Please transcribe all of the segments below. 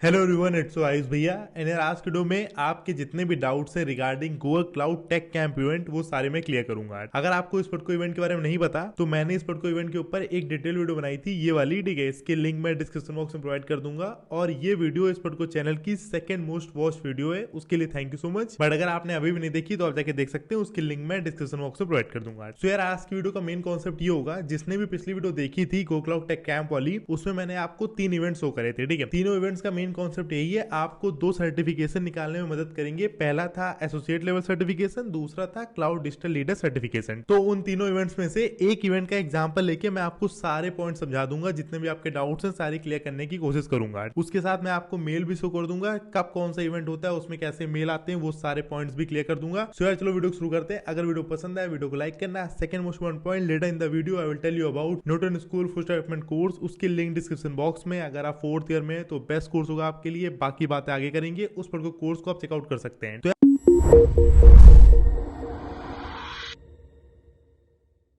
Hello everyone, it's Ayush भैया and यार आज के वीडियो में आपके जितने भी डाउट्स है regarding Google cloud take camp event वो सारे मैं क्लियर करूंगा। अगर आपको इस पटको इवेंट के बारे में नहीं पता तो मैंने इस पटको इवेंट के ऊपर एक डिटेल वीडियो बनाई थी, ये वाली, ठीक है। इसके लिंक मैं डिस्क्रिप्शन बॉक्स में प्रोवाइड कर दूंगा और ये वीडियो इस पटको चैनल की सेकंड मोस्ट वॉच वीडियो है, उसके लिए thank you so much. But अगर आपने अभी भी नहीं देखी तो आप जाके देख सकते हैं, उसकी लिंक मैं डिस्क्रिप्शन बॉक्स में प्रोवाइड कर दूंगा। तो यार आज की वीडियो का मेन कॉन्सेप्ट ये होगा, जिसने भी पिछली वीडियो देखी थी गूगल क्लाउड टेक कैंप वाली, उसमें मैंने आपको 3 इवेंट्स शो करे थे, ठीक है। तीनों इवेंट्स का मेन कॉन्सेप्ट यही है, आपको 2 सर्टिफिकेशन निकालने में मदद करेंगे। पहला था एसोसिएट लेवल सर्टिफिकेशन, दूसरा था क्लाउड डिजिटल लीडर सर्टिफिकेशन। तो उन तीनों इवेंट्स में से एक इवेंट का एग्जांपल लेके मैं आपको सारे पॉइंट समझा दूंगा, जितने भी आपके डाउट्स हैं सारे क्लियर करने की कोशिश करूंगा। उसके साथ मैं आपको मेल भी शो कर दूंगा, कब कौन सा इवेंट होता है, उसमें कैसे मेल आते हैं, वो सारे पॉइंट्स भी क्लियर कर दूंगा। सो यार चलो वीडियो शुरू करते हैं। अगर वीडियो पसंद आए वीडियो को लाइक करना। Second most important point, later in the video I will tell you about Newton school full stack development course, उसकी लिंक डिस्क्रिप्शन बॉक्स में। अगर आप 4th ईयर में तो बेस्ट कोर्स होगा आपके लिए, बाकी बातें आगे करेंगे। उस पर कोर्स को आप चेकआउट कर सकते हैं। तो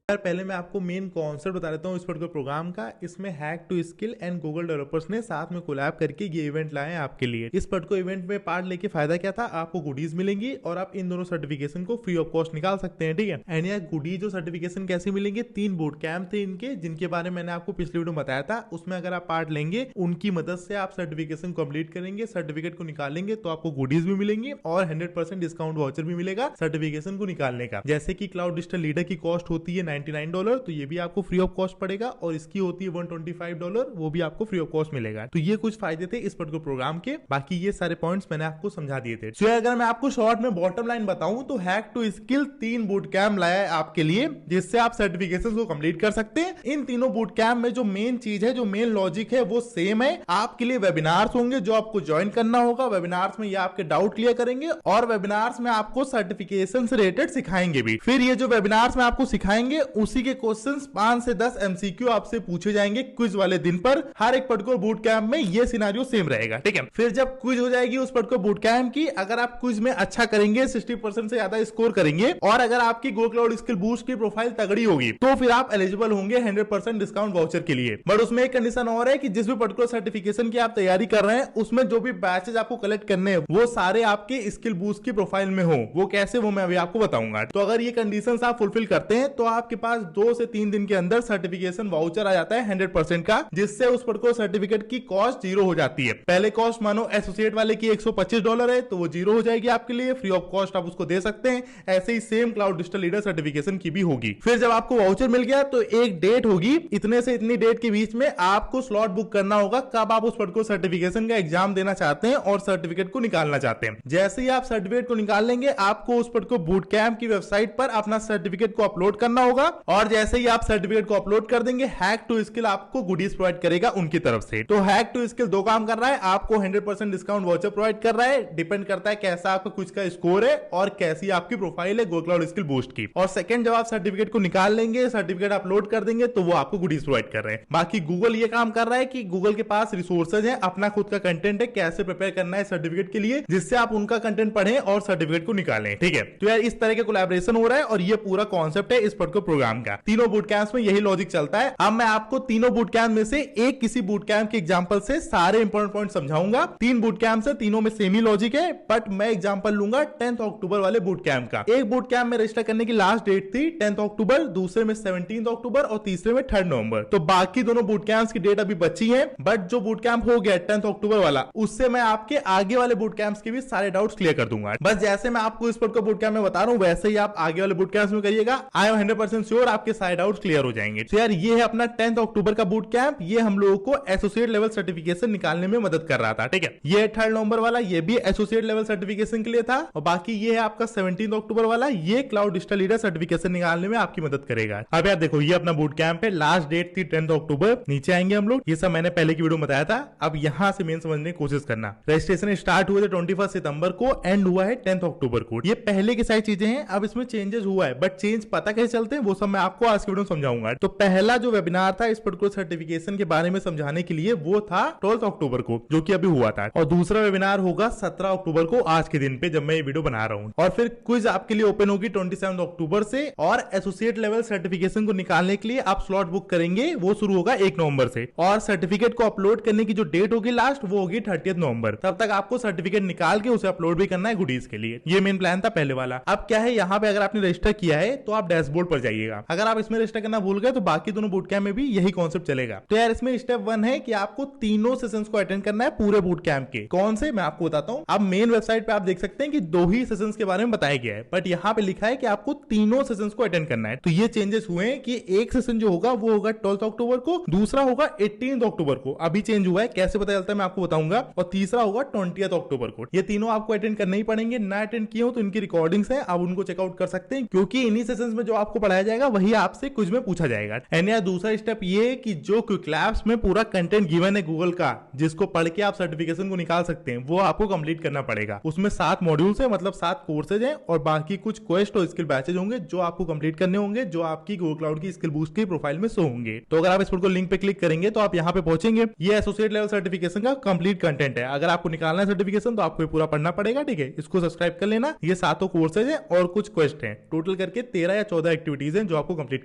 यार पहले मैं आपको मेन कॉन्सेप्ट बता देता हूँ इस पर्टिकुलर प्रोग्राम का। इसमें hack to skill and Google developers ने साथ में कोलैब करके ये इवेंट लाए हैं आपके लिए। इस पर्टिकुलर इवेंट में पार्ट लेके फायदा क्या था, आपको गुडीज मिलेंगी और आप इन दोनों सर्टिफिकेशन को फ्री ऑफ कॉस्ट निकाल सकते हैं, ठीक है। एंड यार गुडीज और सर्टिफिकेशन कैसे मिलेंगे, 3 बूट कैंप थे इनके, जिनके बारे में मैंने आपको पिछले वीडियो में बताया था। उसमें अगर आप पार्ट लेंगे, उनकी मदद से आप सर्टिफिकेशन कंप्लीट करेंगे, सर्टिफिकेट को निकालेंगे, तो आपको गुडीज भी मिलेंगी और 100% डिस्काउंट वाउचर भी मिलेगा सर्टिफिकेशन को निकालने का। जैसे कि क्लाउड डिजिटल लीडर की कॉस्ट होती है $99, तो ये भी आपको फ्री ऑफ कॉस्ट पड़ेगा, और इसकी होती है $125, वो भी आपको फ्री ऑफ कॉस्ट मिलेगा। तो ये कुछ फायदे थे इस पर्टिकुलर प्रोग्राम के। बाकी ये सारे पॉइंट्स मैंने आपको समझा दिए थे। तो अगर मैं आपको शॉर्ट में बॉटम लाइन बताऊं तो hack to skill 3 boot camp लाया है आपके लिए, जिससे आप सर्टिफिकेशन को कंप्लीट कर सकते हैं। इन तीनों बूट कैंप में जो मेन चीज है, जो मेन लॉजिक है, वो सेम है। आपके लिए वेबिनार्स होंगे जो आपको ज्वाइन करना होगा। वेबिनार्स में ये आपके डाउट क्लियर करेंगे और वेबिनार्स में आपको सर्टिफिकेशन से रिलेटेड सिखाएंगे भी। फिर ये जो वेबिनार्स में आपको सिखाएंगे, उसी के क्वेश्चन 5 से 10 MCQ आपसे पूछे जाएंगे क्विज वाले दिन पर। हर एक पर्टिकुलर बूट कैंप में ये सिनेरियो सेम रहेगा, ठीक है। फिर जब क्विज हो जाएगी उस पर्टिकुलर बूट कैंप की, अगर आप क्विज में अच्छा करेंगे, 60% से ज्यादा स्कोर करेंगे, और अगर आपकी गूगल क्लाउड स्किल बूस्ट की प्रोफाइल तगड़ी होगी, तो फिर आप एलिजिबल होंगे 100% डिस्काउंट वाउचर के लिए। बट उसमें एक कंडीशन और है कि जिस भी पर्टिकुलर सर्टिफिकेशन की आप तैयारी कर रहे हैं, उसमें जो भी बैचेज आपको कलेक्ट करने हैं, वो सारे आपके स्किल बूस्ट की प्रोफाइल में हो। वो कैसे, वो मैं अभी आपको बताऊंगा। तो अगर ये कंडीशंस आप फुलफिल करते हैं, तो आपके पास 2 से 3 दिन के अंदर सर्टिफिकेशन वाउचर आ जाता है 100% का, जिससे उस पर्टिकुलर सर्टिफिकेट की कॉस्ट 0 हो जाती है। पहले कॉस्ट मानो एसोसिएट वाले की $125 है, तो वो 0 हो जाएगी आपके लिए, फ्री ऑफ कॉस्ट आप उसको दे सकते हैं। ऐसे ही same cloud digital leader certification की भी होगी। फिर जब आपको वाउचर मिल गया तो एक डेट होगी, इतने से इतनी डेट के बीच में आपको स्लॉट बुक करना होगा कब आप उस पर्टिकुलर सर्टिफिकेशन का एग्जाम देना चाहते हैं और सर्टिफिकेट को निकालना चाहते हैं। जैसे ही आप सर्टिफिकेट को निकाल लेंगे, आपको उस पर्टिकुलर बूट कैंप की वेबसाइट पर अपना सर्टिफिकेट को अपलोड करना होगा, और जैसे ही आप सर्टिफिकेट को अपलोड कर देंगे, हैक टू स्किल आपको गुडीज प्रोवाइड करेगा उनकी तरफ से। तो हैक टू स्किल 2 काम कर रहा है, आपको 100% डिस्काउंट वाउचर प्रोवाइड कर रहा है। डिपेंड करता है कैसा आपका कुछ का स्कोर है और कैसी आपकी प्रोफाइल है गूगल क्लाउड स्किल बूस्ट की। और सेकंड, जब आप सर्टिफिकेट को निकाल लेंगे, सर्टिफिकेट अपलोड कर देंगे, तो वो आपको गुडीज प्रोवाइड कर रहे हैं। बाकी गूगल ये काम कर रहा है कि गूगल के पास रिसोर्सेज है, अपना खुद का कंटेंट है, कैसे प्रिपेयर करना है सर्टिफिकेट के लिए, जिससे आप उनका कंटेंट पढ़ें और सर्टिफिकेट को निकालें, ठीक है। तो यार इस तरह के कोलैबोरेशन हो रहा है, और ये पूरा कॉन्सेप्ट है इस पर्टिकुलर प्रोग्राम का। तीनों बूट कैंप्स में यही लॉजिक चलता है। अब मैं आपको तीनों बूट कैंप में से एक किसी बूट कैंप के एग्जांपल से सारे इंपॉर्टेंट पॉइंट समझाऊंगा। 3 बूट कैंप है, तीनों में सेम ही लॉजिक है, बट मैं एग्जांपल लूंगा 10 अक्टूबर वाले बूट कैंप का। एक बूट कैंप में रजिस्टर करने की लास्ट डेट थी 10 अक्टूबर, दूसरे में 17 अक्टूबर और तीसरे में 3 नवंबर। तो बाकी दोनों बूट कैंप्स की डेट अभी बची है, बट जो बूट कैंप हो गया 10 अक्टूबर वाला, उससे मैं आपके आगे वाले बूट कैंप्स के भी सारे डाउट्स क्लियर कर दूंगा। बस जैसे मैं आपको इस पर बूट कैंप में बता रहा हूं, वैसे ही आप आगे वाले बूट कैंप्स में करिएगा। आई एम 100% श्योर आपके सारे डाउट्स क्लियर हो जाएंगे। तो यार ये है अपना 10 अक्टूबर का बूट कैंप। ये हम लोगों को एसोसिएट लेवल सर्टिफिकेशन निकालने में मदद कर रहा था, ठीक है। ये 3 नवंबर वाला, ये भी एसोसिएट लेवल सर्टिफिकेशन के लिए था, और बाकी ये है आपका 17 अक्टूबर वाला, ये क्लाउड डिजिटल लीडर सर्टिफिकेशन निकालने में आपकी मदद करेगा। अब यार देखो, ये अपना बूट कैंप है, लास्ट डेट थी 10 अक्टूबर। नीचे आएंगे हम लोग, ये सब मैंने पहले की वीडियो में बताया था। अब यहां से मेन समझने की कोशिश करना। रजिस्ट्रेशन स्टार्ट हुए थे 21 सितंबर को, एंड हुआ है 10 अक्टूबर को। ये पहले की सारी चीजें हैं। अब इसमें चेंजेस हुआ है, बट चेंज पता कैसे चलते हैं वो सब मैं आपको आज की वीडियो में समझाऊंगा। तो पहला जो वेबिनार था इस पर्टिकुलर सर्टिफिकेशन के बारे में समझाने के लिए वो था 12 अक्टूबर को, जो कि अभी हुआ था, और दूसरा वेबिनार होगा 17 अक्टूबर को आज के दिन पे जब मैं ये वीडियो बना रहा हूँ। और फिर क्विज आपके लिए ओपन होगी 27 अक्टूबर से, और एसोसिएट लेवल सर्टिफिकेशन को निकालने के लिए आप स्लॉट बुक करेंगे, वो शुरू होगा 1 नवंबर से, और सर्टिफिकेट को अपलोड करने की जो डेट होगी लास्ट वो होगी 30 नवंबर। तब तक आपको सर्टिफिकेट निकाल के उसे अपलोड भी करना है गुडीज के लिए। ये मेन प्लान था पहले वाला। अब क्या है, यहाँ पे अगर आपने रजिस्टर किया है तो आप डैशबोर्ड पर जाइएगा। अगर आप इसमें रजिस्टर करना भूल गए तो बाकी दोनों बूट कैंप में भी यही कॉन्सेप्ट चलेगा। तो यार इसमें स्टेप 1 है कि आपको तीनों सेशंस को अटेंड करना है पूरे बूट कैंप के। कौन से, मैं आपको बताता हूँ। अब मेन वेबसाइट पे आप देख सकते हैं कि 2 ही सेशंस के बारे में बताया गया है, बट यहाँ पे लिखा है कि आपको तीनों सेशंस को अटेंड करना है। तो ये चेंजेस हुए हैं कि एक सेशन जो होगा वो होगा 12 अक्टूबर को, दूसरा होगा 18 अक्टूबर को, अभी चेंज हुआ है, कैसे पता चलता है मैं आपको बताऊंगा, और तीसरा होगा 20 अक्टूबर को। ये तीनों आपको अटेंड करने ही पड़ेंगे। ना अटेंड किए हो तो इनकी रिकॉर्डिंग्स है, आप उनको चेकआउट कर सकते हैं, क्योंकि इन्हीं सेशंस में जो आपको पढ़ाया जाएगा वही आपसे कुछ में पूछा जाएगा। एंड यार दूसरा स्टेप ये कि जो क्विक लैब्स में पूरा कंटेंट गिवन है गूगल का, जिसको पढ़ के आप सर्टिफिकेशन को निकाल सकते हैं, वो आपको कंप्लीट करना पड़ेगा। उसमें 7 मॉड्यूल्स है, मतलब 7 कोर्सेज हैं, और बाकी कुछ क्वेस्ट और स्किल बैचेज होंगे जो आपको कंप्लीट करने होंगे, जो आपकी गूगल क्लाउड की स्किल बूस्ट की प्रोफाइल में शो होंगे। तो अगर आप इस को लिंक पे क्लिक करेंगे तो आप यहाँ पे पहुंचेंगे। ये एसोसिएट लेवल सर्टिफिकेशन का कंप्लीट कंटेंट है। अगर आपको निकालना है सर्टिफिकेशन तो आपको पूरा पढ़ना पड़ेगा, ठीक है। इसको सब्सक्राइब कर लेना। ये 7 कोर्सेज है और कुछ क्वेस्ट हैं, टोटल करके 13 या 14 एक्टिविटीज हैं जो आपको कंप्लीट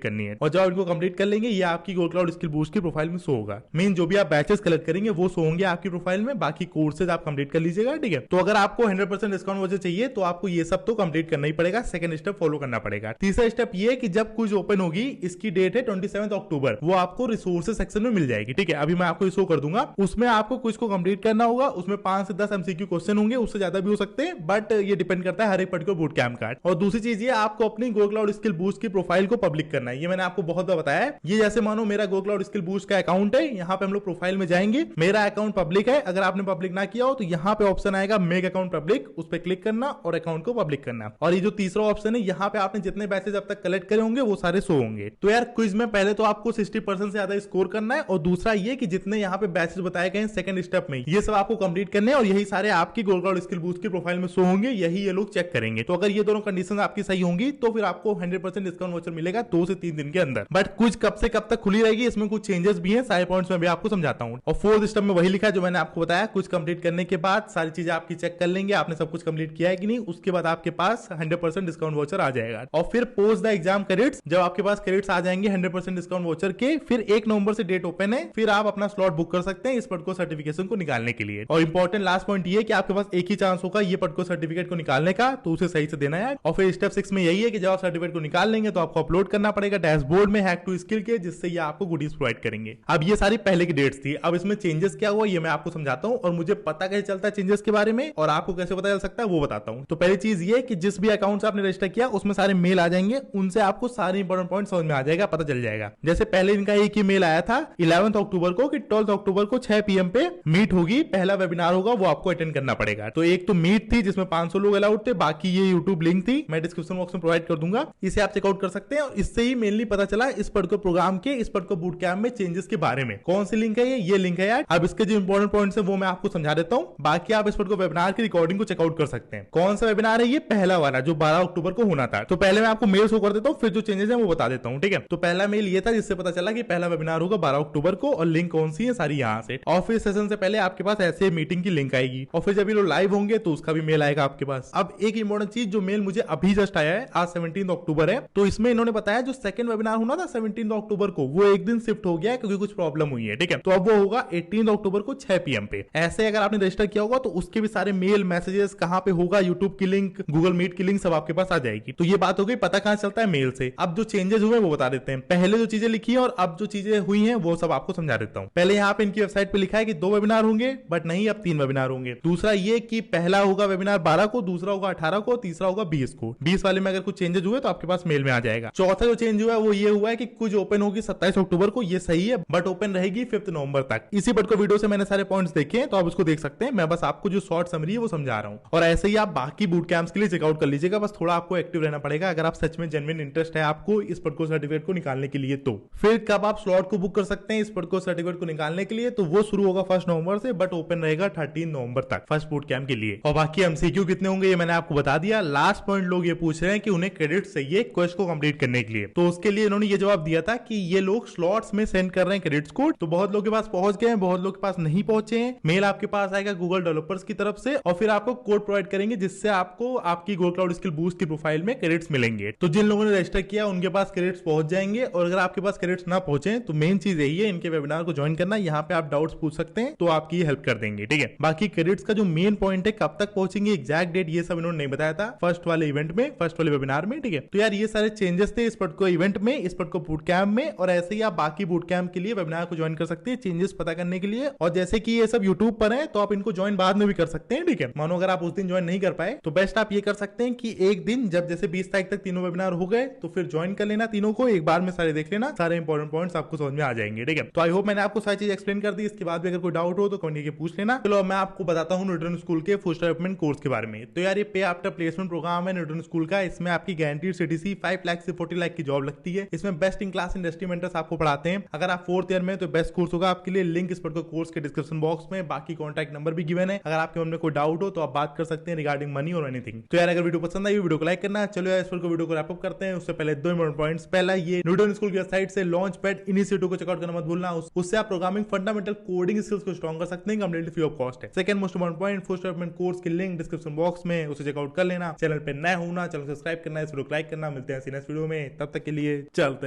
करनी है, और जब आप इनको कंप्लीट कर लेंगे ये आपकी गूगल क्लाउड स्किल बूस्ट की प्रोफाइल में शो होगा। मेन जो भी आप बैचेस कलेक्ट करेंगे वो शो होंगे आपकी प्रोफाइल में, बाकी कोर्सेज आप कंप्लीट कर लीजिएगा, ठीक है। तो अगर आपको 100% डिस्काउंट वजह चाहिए तो आपको ये सब तो कंप्लीट करना ही पड़ेगा, सेकंड स्टेप फॉलो करना पड़ेगा। तीसरा स्टेप ये कि जब कुछ ओपन होगी, इसकी डेट है 27 अक्टूबर, वो आपको रिसोर्सेज सेक्शन में मिल जाएगी, ठीक है। अभी मैं आपको शो कर दूंगा। उसमें आपको कुछ को कंप्लीट करना होगा। उसमें 5 से 10 एमसीक्यू क्वेश्चन होंगे, उससे ज्यादा भी हो सकते हैं, बट ये डिपेंड करता है हर एक पर्टिकुलर बूट कैंप का। और दूसरी चीज ये, आपको अपनी गूगल क्लाउड स्किल बूस्ट की प्रोफाइल को पब्लिक करना है। ये मैंने आपको बहुत बार बताया है। ये जैसे मानो मेरा गूगल क्लाउड स्किल बूस्ट का अकाउंट है, यहाँ पे हम लोग प्रोफाइल में जाएंगे, मेरा अकाउंट पब्लिक है। अगर आपने पब्लिक ना किया हो तो यहाँ पे ऑप्शन आएगा मेक अकाउंट पब्लिक, उस पर क्लिक करना और अकाउंट को पब्लिक करना। और ये जो तीसरा ऑप्शन है, यहाँ पे आपने जितने बैचेज अब तक कलेक्ट करे होंगे वो सारे शो होंगे। तो यार क्विज में पहले तो आपको 60% से ज्यादा स्कोर करना है, और दूसरा ये कि जितने यहाँ पे बैचेज बताए गए हैं सेकंड स्टेप में, ये सब आपको कंप्लीट करने हैं, और यही सारे आपकी गूगल क्लाउड स्किल बूस्ट की प्रोफाइल में शो होंगे, यही ये लोग चेक करेंगे। तो अगर ये दोनों कंडीशन आपकी सही होंगी तो फिर आपको 100% डिस्काउंट वाउचर मिलेगा 2 से 3 दिन के अंदर। बट कुछ कब से कब तक खुली रहेगी, इसमें कुछ चेंजेस भी हैं, सारे पॉइंट्स में भी आपको समझाता हूं। और 4th स्टेप में वही लिखा है जो मैंने आपको बताया। कुछ कंप्लीट करने के बाद सारी चीजें आपकी चेक कर लेंगे, आपने सब कुछ कंप्लीट किया है कि नहीं, उसके बाद आपके पास 100% डिस्काउंट वाउचर आ जाएगा। और फिर पोस्ट द एग्जाम क्रेडिट्स, जब आपके पास क्रेडिट्स आ जाएंगे 100% डिस्काउंट वाउचर के, फिर 1 नवंबर से डेट ओपन है, फिर आप अपना स्लॉट बुक कर सकते हैं इस पर्टिकुलर सर्टिफिकेशन को निकालने के लिए। और इंपॉर्टेंट लास्ट पॉइंट ये कि आपके पास एक ही चांस होगा ये पर्टिकुलर सर्टिफिकेट को निकालने का, तो उसे सही से देना है। और फिर स्टेप 6 में यही है कि जब आप सर्टिफिकेट को निकाल लेंगे तो आपको अपलोड करना पड़ेगा डैशबोर्ड में हैक टू स्किल के, जिससे ये आपको गुडीज प्रोवाइड करेंगे। अब ये सारी पहले की डेट्स थी। अब इसमें चेंजेस क्या हुआ ये मैं आपको समझाता हूं, और मुझे पता कैसे चलता है चेंजेस के बारे में, और आपको कैसे पता चल सकता है वो बताता हूं। तो पहली चीज ये कि जिस भी अकाउंट से आपने रजिस्टर किया उसमें सारे मेल आ जाएंगे, उनसे आपको सारे इंपॉर्टेंट पॉइंट समझ में आ जाएगा, पता चल जाएगा। जैसे पहले इनका एक ही मेल आया था 11 अक्टूबर को कि 12 अक्टूबर को 6 PM पे मीट होगी, पहला वेबिनार होगा, वो आपको अटेंड करना पड़ेगा। तो एक तो मीट थी जिसमें 500 लोग अलाउड थे, बाकी ये यूट्यूब लिंक थी, मैं डिस्क्रिप्शन बॉक्स में प्रोवाइड कर दूंगा, इसे आप चेकआउट कर सकते हैं। और इससे ही मेनली पता चला इस पर्टिकुलर प्रोग्राम के, इस पर्टिकुलर बूट कैंप में चेंजेस के बारे में। कौन सी लिंक है ये लिंक है यार। अब इसके जो इंपॉर्टेंट पॉइंट्स है वो मैं आपको समझा देता हूं, बाकी आप इस पर्टिकुलर वेबिनार की रिकॉर्डिंग को चेकआउट कर सकते हैं। कौन सा वेबिनार है ये, पहला वाला जो 12 अक्टूबर को होना था। तो पहले मैं आपको मेल शो कर देता हूं, फिर जो चेंजेस है वो बता देता हूं, ठीक है। तो पहला मेल ये था जिससे पता चला कि पहला वेबिनार होगा 12 अक्टूबर को, और लिंक कौन सी है सारी यहाँ से। ऑफिस सेशन से पहले आपके पास ऐसे मीटिंग की लिंक आएगी, और फिर जब ये लोग लाइव होंगे तो उसका भी मेल आएगा आपके पास। अब एक इंपॉर्टेंट चीज जो मेल मुझे अभी जस्ट आया है, आज 17 अक्टूबर है, तो इसमें इन्होंने बताया जो सेकंड वेबिनार होना था 17 अक्टूबर को, वो एक दिन शिफ्ट हो गया है क्योंकि कुछ प्रॉब्लम हुई है, ठीक है। तो अब वो होगा 18 अक्टूबर को 6 PM पे। ऐसे अगर आपने रजिस्टर किया होगा तो उसके भी सारे मेल मैसेजेस कहां पे होगा, यूट्यूब की लिंक, गूगल मीट की लिंक सब आपके पास आ जाएगी। तो ये बात हो गई पता कहां चलता है, मेल से। अब जो चेंजेस हुए वो बता देते हैं। पहले जो चीजें लिखी है और अब जो चीजें हुई हैं वो सब आपको समझा देता हूं। पहले यहाँ पे इनकी वेबसाइट पे लिखा है कि 2 वेबिनार होंगे, बट नहीं अब 3 वेबिनार होंगे। दूसरा ये कि पहला होगा वेबिनार 12 को, दूसरा होगा 18 को, तीसरा होगा 20 को। 20 वाले में अगर कुछ चेंजेस हुए तो आपके पास मेल में आ जाएगा। चौथा जो चेंज हुआ है वो ये हुआ है कि कुछ ओपन होगी 27 अक्टूबर को, ये सही है, बट ओपन रहेगी 5 नवंबर तक। इसी पर्टिकुलर वीडियो से मैंने सारे पॉइंट्स देखे हैं तो आप उसको देख सकते हैं। मैं बस आपको जो शॉर्ट समरी है वो समझा रहा हूं, और ऐसे ही आप बाकी बूट कैंप्स के लिए चेकआउट कर लीजिएगा। बस थोड़ा आपको एक्टिव रहना पड़ेगा अगर आप सच में जेन्युइन इंटरेस्ट है आपको इस पर्टिकुलर सर्टिफिकेट को निकालने के लिए। तो फिर कब आप स्लॉट को बुक कर सकते हैं इस पर्टिकुलर सर्टिफिकेट को निकालने के लिए, तो वो शुरू होगा 1 नवंबर से, बट ओपन रहेगा 13 नवंबर तक फर्स्ट बूट कैंप के लिए। और बाकी एमसीक्यू कितने होंगे ये मैंने आपको बता दिया। लास्ट पॉइंट लोग ये पूछ रहे हैं कि उन्हें क्रेडिट चाहिए क्वेस्ट को कंप्लीट कंप्लीट करने के लिए। तो उसके लिए इन्होंने ये जवाब दिया था कि ये लोग स्लॉट्स में सेंड कर रहे हैं क्रेडिट्स कोड, तो बहुत लोगों के पास पहुंच गए हैं, बहुत लोगों के पास नहीं पहुंचे हैं। मेल आपके पास आएगा गूगल डेवलपर्स की तरफ से और फिर आपको कोड प्रोवाइड करेंगे जिससे आपको आपकी गूगल क्लाउड स्किल बूस्ट की प्रोफाइल में क्रेडिट्स मिलेंगे। तो जिन लोगों ने रजिस्टर किया उनके पास क्रेडिट्स पहुंच जाएंगे, और अगर आपके पास क्रेडिट्स ना पहुंचे तो मेन चीज यही है, इनके वेबिनार को ज्वाइन करना, यहाँ पे आप डाउट्स पूछ सकते हैं तो आपकी हेल्प कर देंगे, ठीक है। बाकी क्रेडिट्स का जो मेन पॉइंट है, कब तक पहुंचेंगे, एग्जैक्ट डेट, ये सब इन्होंने नहीं बताया था फर्स्ट वाले इवेंट में, फर्स्ट वाले वेबिनार में, ठीक है। तो यार ये सारे चेंजेस थे इस पर्टिकुलर इवेंट में, इस पर्टिकुलर बूट कैंप में, और ऐसे ही आप बाकी बूट कैंप के लिए वेबिनार को ज्वाइन कर सकते हैं चेंजेस पता करने के लिए। और जैसे कि ये सब यूट्यूब पर है तो आप इनको ज्वाइन बाद में भी कर सकते हैं, ठीक है। मानो अगर आप उस दिन ज्वाइन नहीं कर पाए तो बेस्ट आप ये कर सकते हैं कि एक दिन जब जैसे 20 तारीख तक तीनों वेबिनार हो गए तो फिर ज्वाइन कर लेना तीनों को, एक बार में सारे देख लेना, सारे इंपॉर्टेंट पॉइंट्स आपको समझ में आ जाएंगे, ठीक है। तो आई होप मैंने आपको सारी चीज एक्सप्लेन कर दी। इसके बाद भी अगर कोई डाउट हो तो कमेंट करके पूछ लेना। चलो मैं आपको बताता हूँ न्यूटन स्कूल के फुल स्टैक डेवलपमेंट कोर्स के बारे में। तो यार ये पे आफ्टर प्लेसमेंट प्रोग्राम है न्यूटन स्कूल का। इसमें आपकी गारंटीड सीटीसी 5 लाख से 40 लाख की जॉब लगती है। इसमें best in class industry mentors आपको पढ़ाते हैं। अगर आप 4th ईयर में तो बेस्ट कोर्स होगा आपके लिए। लिंक इस पर कोर्स के डिस्क्रिप्शन बॉक्स में, बाकी कॉन्टैक्ट नंबर भी गिवन है। अगर आपके मन में कोई डाउट हो तो आप बात कर सकते हैं रिगार्डिंग मनी और एनीथिंग। तो यार अगर वीडियो पसंद आई वीडियो को लाइक करना। चलो यार इस पर वीडियो को रैप अप करते हैं। उससे पहले 2 इंपॉर्टेंट पॉइंट्स। पहला, ये न्यूटन स्कूल की वेबसाइट से लॉन्च पैड इनिशिएटिव को चेकआउट करना मत भूलना। उससे आप प्रोग्रामिंग फंडामेंटल कोडिंग स्किल्स को स्ट्रॉन्ग कर सकते हैं कंप्लीटली फ्री ऑफ कॉस्ट है। Second most important point, full stack development course की लिंक डिस्क्रिप्शन बॉक्स में, उसे चेकआउट कर लेना। चैनल पे नया होना, चैनल सब्सक्राइब करना, इस वीडियो को लाइक करना। मिलते हैं नेक्स्ट वीडियो में, तब तक के लिए चलते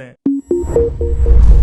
हैं।